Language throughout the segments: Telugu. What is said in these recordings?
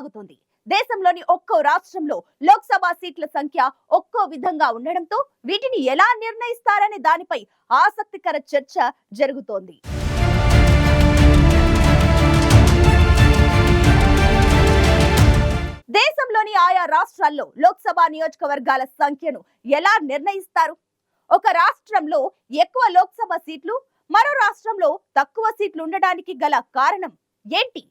సాగుతోంది. దేశంలోని ఒక్కో రాష్ట్రంలో లోక్సభ సీట్ల సంఖ్య ఒక్కో విధంగా ఉండడంతో వీటిని ఎలా నిర్ణయిస్తారనే దానిపై ఆసక్తికర చర్చ జరుగుతోంది. దేశంలోని ఆయా రాష్ట్రాల్లో లోక్సభ నియోజకవర్గాల సంఖ్యను ఎలా నిర్ణయిస్తారు? ఒక రాష్ట్రంలో ఎక్కువ లోక్సభ సీట్లు, మరో రాష్ట్రంలో తక్కువ సీట్లు ఉండడానికి గల కారణం ఏంటి?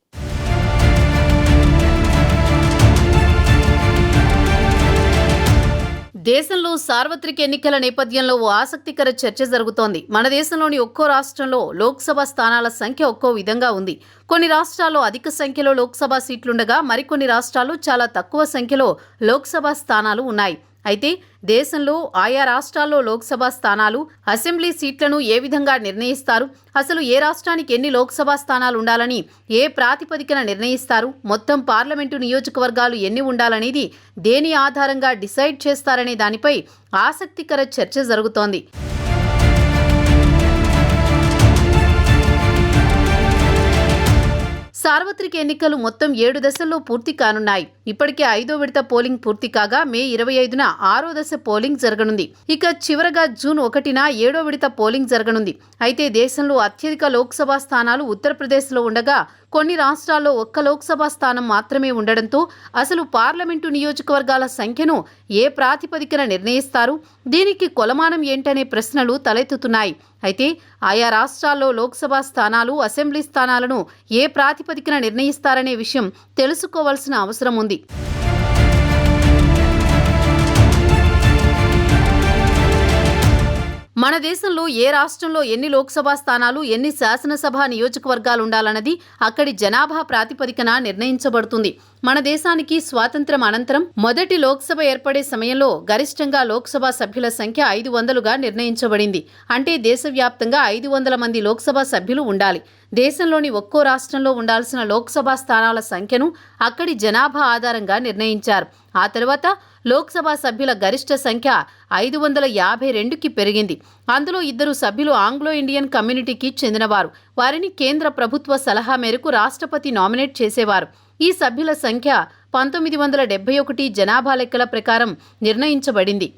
దేశంలో సార్వత్రిక ఎన్నికల నేపథ్యంలో ఓ ఆసక్తికర చర్చ జరుగుతోంది. మన దేశంలోని ఒక్కో రాష్ట్రంలో లోక్సభ స్థానాల సంఖ్య ఒక్కో విధంగా ఉంది. కొన్ని రాష్ట్రాల్లో అధిక సంఖ్యలో లోక్సభ సీట్లుండగా మరికొన్ని రాష్ట్రాల్లో చాలా తక్కువ సంఖ్యలో లోక్సభ స్థానాలు ఉన్నాయి. అయితే దేశంలో ఆయా రాష్ట్రాల్లో లోక్సభ స్థానాలు, అసెంబ్లీ సీట్లను ఏ విధంగా నిర్ణయిస్తారు? అసలు ఏ రాష్ట్రానికి ఎన్ని లోక్సభ స్థానాలు ఉండాలని ఏ ప్రాతిపదికన నిర్ణయిస్తారు? మొత్తం పార్లమెంటు నియోజకవర్గాలు ఎన్ని ఉండాలనేది దేని ఆధారంగా డిసైడ్ చేస్తారనే దానిపై ఆసక్తికర చర్చ జరుగుతోంది. సార్వత్రిక ఎన్నికలు మొత్తం 7 దశల్లో పూర్తి కానున్నాయి. ఇప్పటికే 5వ విడత పోలింగ్ పూర్తి కాగా మే 25న 6వ దశ పోలింగ్ జరగనుంది. ఇక చివరగా జూన్ 1న 7వ విడత పోలింగ్ జరగనుంది. అయితే దేశంలో అత్యధిక లోక్సభ స్థానాలు ఉత్తరప్రదేశ్లో ఉండగా కొన్ని రాష్ట్రాల్లో ఒక్క లోక్సభ స్థానం మాత్రమే ఉండడంతో అసలు పార్లమెంటు నియోజకవర్గాల సంఖ్యను ఏ ప్రాతిపదికన నిర్ణయిస్తారు? దీనికి కొలమానం ఏంటనే ప్రశ్నలు తలెత్తుతున్నాయి. అయితే ఆయా రాష్ట్రాల్లో లోక్సభ స్థానాలు, అసెంబ్లీ స్థానాలను ఏ ప్రాతిపదికన నిర్ణయిస్తారనే విషయం తెలుసుకోవాల్సిన అవసరం ఉంది. మన దేశంలో ఏ రాష్ట్రంలో ఎన్ని లోక్సభ స్థానాలు, ఎన్ని శాసనసభ నియోజకవర్గాలు ఉండాలన్నది అక్కడి జనాభా ప్రాతిపదికన నిర్ణయించబడుతుంది. మన దేశానికి స్వాతంత్ర్యం అనంతరం మొదటి లోక్సభ ఏర్పడే సమయంలో గరిష్టంగా లోక్సభ సభ్యుల సంఖ్య 500గా నిర్ణయించబడింది. అంటే దేశవ్యాప్తంగా 500 మంది లోక్సభ సభ్యులు ఉండాలి. దేశంలోని ఒక్కో రాష్ట్రంలో ఉండాల్సిన లోక్సభ స్థానాల సంఖ్యను అక్కడి జనాభా ఆధారంగా నిర్ణయించారు. ఆ తర్వాత లోక్సభ సభ్యుల గరిష్ట సంఖ్య 552కి పెరిగింది. అందులో 2 సభ్యులు ఆంగ్లో ఇండియన్ కమ్యూనిటీకి చెందినవారు. వారిని కేంద్ర ప్రభుత్వ సలహా మేరకు రాష్ట్రపతి నామినేట్ చేసేవారు. ఈ సభ్యుల సంఖ్య 1971 జనాభా లెక్కల ప్రకారం నిర్ణయించబడింది.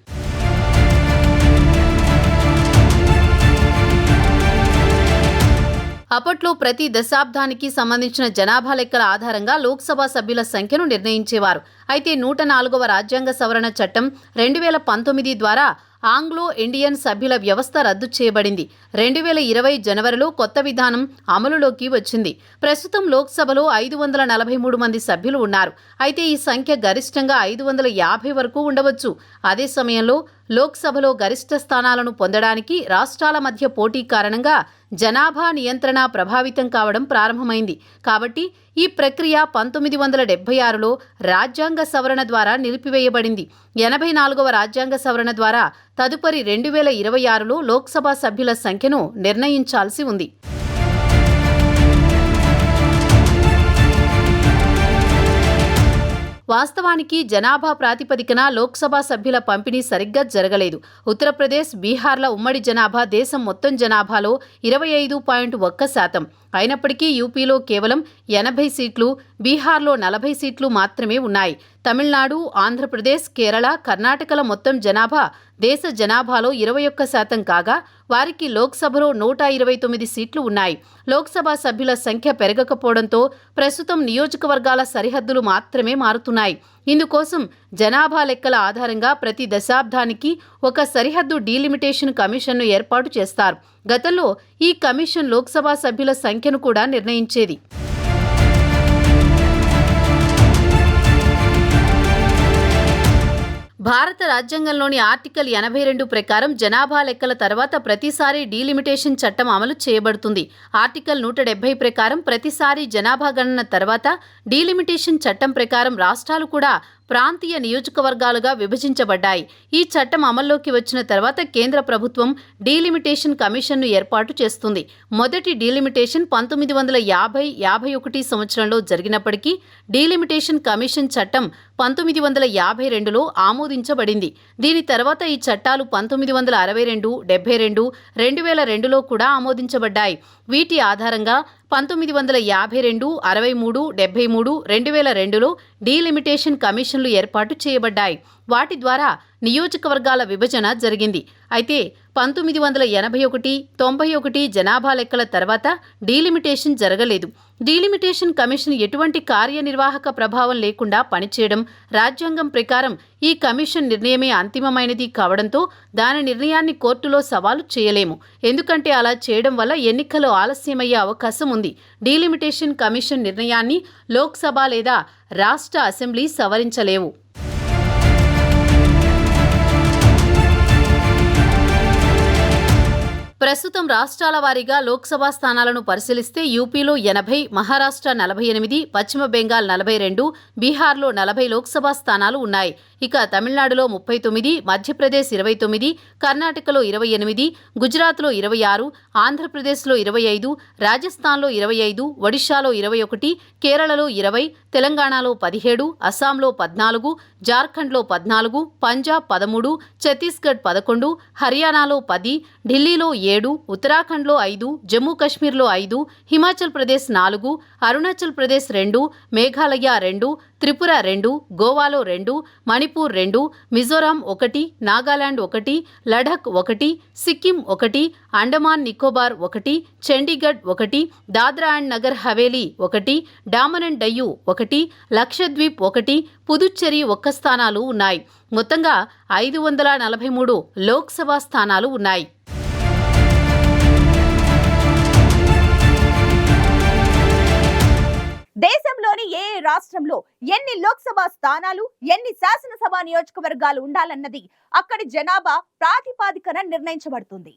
అప్పట్లో ప్రతి దశాబ్దానికి సంబంధించిన జనాభా లెక్కల ఆధారంగా లోక్సభ సభ్యుల సంఖ్యను నిర్ణయించేవారు. అయితే 104వ రాజ్యాంగ సవరణ చట్టం 2019 ద్వారా ఆంగ్లో ఇండియన్ సభ్యుల వ్యవస్థ రద్దు చేయబడింది. 2020 జనవరిలో కొత్త విధానం అమలులోకి వచ్చింది. ప్రస్తుతం లోక్సభలో 543 మంది సభ్యులు ఉన్నారు. అయితే ఈ సంఖ్య గరిష్టంగా 550 వరకు ఉండవచ్చు. అదే సమయంలో లోక్సభలో గరిష్ట స్థానాలను పొందడానికి రాష్ట్రాల మధ్య పోటీ కారణంగా జనాభా నియంత్రణ ప్రభావితం కావడం ప్రారంభమైంది. కాబట్టి ఈ ప్రక్రియ 1976లో రాజ్యాంగ సవరణ ద్వారా నిలిపివేయబడింది. 84వ రాజ్యాంగ సవరణ ద్వారా తదుపరి 2026లో లోక్సభ సభ్యుల సంఖ్యను నిర్ణయించాల్సి ఉంది. వాస్తవానికి జనాభా ప్రాతిపదికన లోక్సభ సభ్యుల పంపిణీ సరిగ్గా జరగలేదు. ఉత్తరప్రదేశ్, బీహార్ల ఉమ్మడి జనాభా దేశం మొత్తం జనాభాలో 25.1%. అయినప్పటికీ యూపీలో కేవలం 80 సీట్లు, బీహార్లో 40 సీట్లు మాత్రమే ఉన్నాయి. తమిళనాడు, ఆంధ్రప్రదేశ్, కేరళ, కర్ణాటకల మొత్తం జనాభా దేశ జనాభాలో 21% కాగా వారికి లోక్సభలో 129 సీట్లు ఉన్నాయి. లోక్సభ సభ్యుల సంఖ్య పెరగకపోవడంతో ప్రస్తుతం నియోజకవర్గాల సరిహద్దులు మాత్రమే మారుతున్నాయి. ఇందుకోసం జనాభా లెక్కల ఆధారంగా ప్రతి దశాబ్దానికి ఒక సరిహద్దు డీలిమిటేషన్ కమిషన్ను ఏర్పాటు చేస్తారు. గతంలో ఈ కమిషన్ లోక్సభ సభ్యుల సంఖ్యను కూడా నిర్ణయించేది. భారత రాజ్యాంగంలోని ఆర్టికల్ 82 ప్రకారం జనాభా లెక్కల తర్వాత ప్రతిసారి డీలిమిటేషన్ చట్టం అమలు చేయబడుతుంది. ఆర్టికల్ 170 ప్రకారం ప్రతిసారి జనాభా గణన తర్వాత డీలిమిటేషన్ చట్టం ప్రకారం రాష్ట్రాలు కూడా ప్రాంతీయ నియోజకవర్గాలుగా విభజించబడ్డాయి. ఈ చట్టం అమల్లోకి వచ్చిన తర్వాత కేంద్ర ప్రభుత్వం డీలిమిటేషన్ కమిషన్ను ఏర్పాటు చేస్తుంది. మొదటి డీలిమిటేషన్ 1950-51 సంవత్సరంలో జరిగినప్పటికీ డీలిమిటేషన్ కమిషన్ చట్టం 1952లో ఆమోదించబడింది. దీని తర్వాత ఈ చట్టాలు 1962, 72, 2002లో కూడా ఆమోదించబడ్డాయి. వీటి ఆధారంగా 1952, 63, 73, 2002లో డీలిమిటేషన్ కమిషన్లు ఏర్పాటు చేయబడ్డాయి. వాటి ద్వారా నియోజకవర్గాల విభజన జరిగింది. అయితే 1981, 91 జనాభా లెక్కల తర్వాత డీలిమిటేషన్ జరగలేదు. డీలిమిటేషన్ కమిషన్ ఎటువంటి కార్యనిర్వాహక ప్రభావం లేకుండా పనిచేయడం, రాజ్యాంగం ప్రకారం ఈ కమిషన్ నిర్ణయమే అంతిమమైనది కావడంతో దాని నిర్ణయాన్ని కోర్టులో సవాలు చేయలేము. ఎందుకంటే అలా చేయడం వల్ల ఎన్నికలు ఆలస్యమయ్యే అవకాశం ఉంది. డీలిమిటేషన్ కమిషన్ నిర్ణయాన్ని లోక్సభ లేదా రాష్ట్ర అసెంబ్లీ సవరించలేవు. ప్రస్తుతం రాష్ట్రాల వారీగా లోక్సభ స్థానాలను పరిశీలిస్తే యూపీలో 80, మహారాష్ట్ర 48, పశ్చిమ బెంగాల్ 42, బీహార్లో 40 లోక్సభ స్థానాలు ఉన్నాయి. ఇక తమిళనాడులో 39, మధ్యప్రదేశ్ 29, కర్ణాటకలో 28, గుజరాత్లో 26, ఆంధ్రప్రదేశ్లో 25, రాజస్థాన్లో 25, ఒడిశాలో 21, కేరళలో 20, తెలంగాణలో 17, అస్సాంలో 14, జార్ఖండ్లో 14, పంజాబ్ 13, ఛత్తీస్గఢ్ 11, హర్యానాలో 10, ఢిల్లీలో 7, ఉత్తరాఖండ్లో 5, జమ్మూ కాశ్మీర్లో 5, హిమాచల్ ప్రదేశ్ 4, అరుణాచల్ ప్రదేశ్ 2, మేఘాలయ 2, త్రిపుర 2, గోవాలో 2, మణిపూర్ 2, మిజోరాం 1, నాగాలాండ్ 1, లడఖ్ 1, సిక్కిం 1, అండమాన్ నికోబార్ 1, చండీగఢ్ 1, దాద్రా అండ్ నగర్ హవేలీ 1, డామన్ అండ్ డయ్యూ 1, లక్షద్వీప్ 1, పుదుచ్చేరి 1 స్థానాలు ఉన్నాయి. మొత్తంగా 543 లోక్సభ స్థానాలు ఉన్నాయి. దేశంలోని ఏ రాష్ట్రంలో ఎన్ని లోక్సభ స్థానాలు, ఎన్ని శాసనసభ నియోజకవర్గాలు ఉండాలన్నది అక్కడి జనాభా ప్రాతిపాదికన నిర్ణయించబడుతుంది.